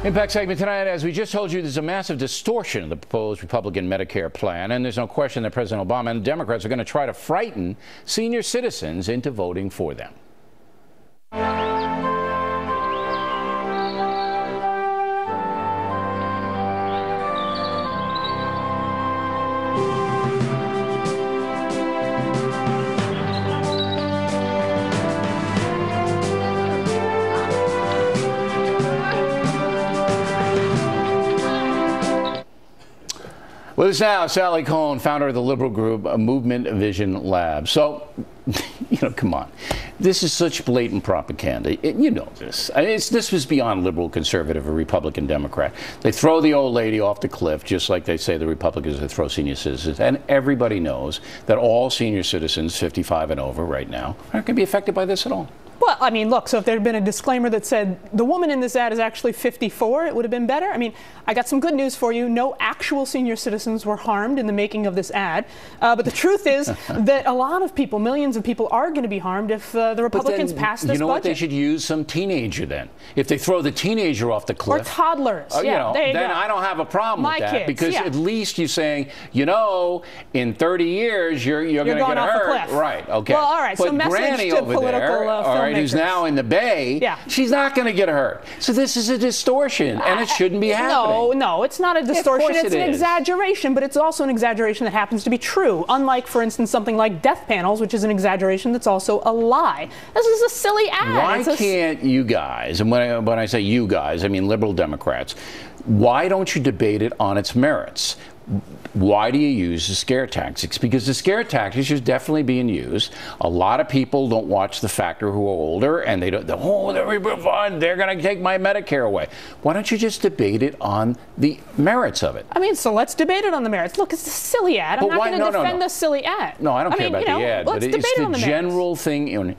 Impact segment tonight. As we just told you, there's a massive distortion of the proposed Republican Medicare plan, and there's no question that President Obama and Democrats are going to try to frighten senior citizens into voting for them. With us now, Sally Cohn, founder of the liberal group Movement Vision Lab. So, come on. This is such blatant propaganda. You know this. This was beyond liberal, conservative, or Republican, Democrat. They throw the old lady off the cliff, just like they say the Republicans would throw senior citizens. And everybody knows that all senior citizens, 55 and over right now, aren't going to be affected by this at all. Well, I mean, look, so if there had been a disclaimer that said the woman in this ad is actually 54, it would have been better. I mean, I got some good news for you. No actual senior citizens were harmed in the making of this ad. But the truth is that a lot of people, millions of people, are going to be harmed if the Republicans pass this budget. You know what? They should use some teenager then. If they throw the teenager off the cliff. Or toddlers. Yeah, there you go. Then I don't have a problem with that. Kids, because at least you're saying, in 30 years, you're going to get off hurt. The cliff. Right, okay. Well, all right, but so message Granny to over political there, all right, who's now in the Bay, she's not going to get hurt. So this is a distortion, and it shouldn't be happening. No, it's not a distortion. It's an exaggeration, but it's also an exaggeration that happens to be true. Unlike, for instance, something like death panels, which is an exaggeration that's also a lie. This is a silly ad. Why can't you guys, and when I say you guys, I mean liberal Democrats, why don't you debate it on its merits? Why do you use the scare tactics? Because the scare tactics is definitely being used. A lot of people don't watch The Factor who are older, and they don't, they're going to take my Medicare away. Why don't you just debate it on the merits of it? I mean, so let's debate it on the merits. Look, it's a silly ad. I'm not going to defend the silly ad. No, I don't care about the ad, but it's the general thing.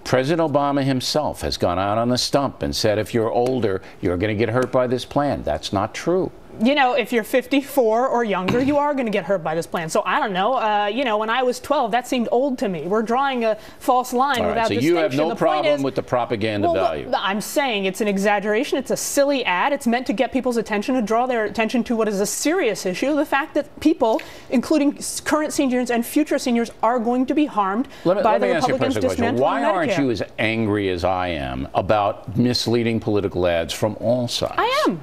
President Obama himself has gone out on the stump and said if you're older, you're going to get hurt by this plan. That's not true. If you're 54 or younger, you are going to get hurt by this plan. So I don't know. When I was 12, that seemed old to me. We're drawing a false line without distinction. So you have no problem with the propaganda value? I'm saying it's an exaggeration. It's a silly ad. It's meant to get people's attention, to draw their attention to what is a serious issue, the fact that people, including current seniors and future seniors, are going to be harmed by the Republicans dismantling Medicare. Why aren't you as angry as I am about misleading political ads from all sides? I am.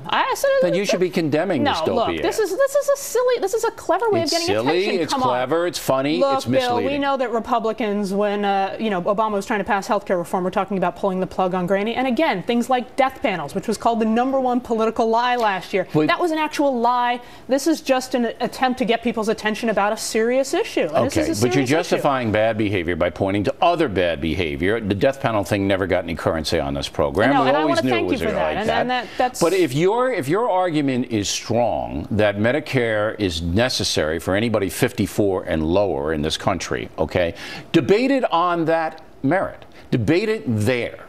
Then you should be condemning No, look, this is a clever way of getting attention. It's clever, it's funny, look, it's misleading. Bill, we know that Republicans, when Obama was trying to pass health care reform, were talking about pulling the plug on Granny. And again, things like death panels, which was called the #1 political lie last year. That was an actual lie. This is just an attempt to get people's attention about a serious issue. Okay, but you're justifying bad behavior by pointing to other bad behavior. The death panel thing never got any currency on this program. No, we and I always want to knew thank it was you for that. That's But if your argument is strong that Medicare is necessary for anybody 54 and lower in this country, okay, debate it on that merit. Debate it there.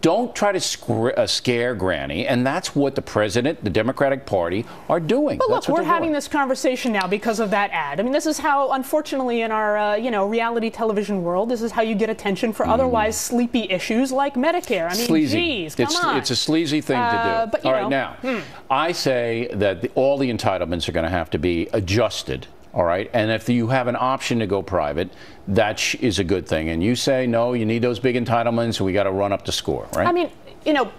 Don't try to scare Granny, and that's what the president, the Democratic Party, are doing. But look, we're having this conversation now because of that ad. I mean, this is how, unfortunately, in our reality television world, this is how you get attention for otherwise sleepy issues like Medicare. I mean, geez, come on. It's a sleazy thing to do. But, all right, now, I say that all the entitlements are going to have to be adjusted. All right, and if you have an option to go private, that is a good thing. And you say, no, you need those big entitlements, and we got to run up the score, right? I mean,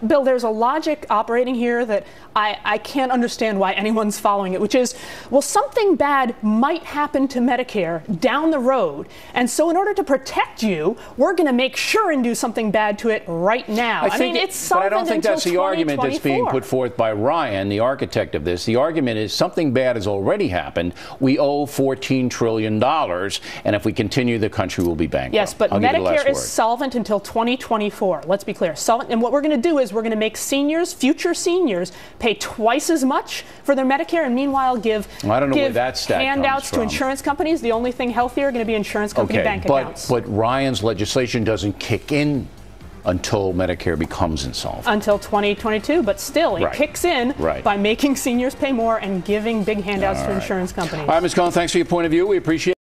Bill, there's a logic operating here that I can't understand why anyone's following it, which is, well, something bad might happen to Medicare down the road. And so in order to protect you, we're going to make sure and do something bad to it right now. I mean, it's solvent. But I don't think that's the argument that's being put forth by Ryan, the architect of this. The argument is something bad has already happened. We owe $14 trillion, and if we continue, the country will be bankrupt. Yes, but Medicare is solvent until 2024. Let's be clear. Solvent, and what we're going to do is we're going to make seniors, future seniors, pay twice as much for their Medicare, and meanwhile give handouts to insurance companies. The only thing healthier are going to be insurance company bank accounts. But Ryan's legislation doesn't kick in until Medicare becomes insolvent. Until 2022, but still, it kicks in by making seniors pay more and giving big handouts to insurance companies. All right, Ms. Cohn, thanks for your point of view. We appreciate it.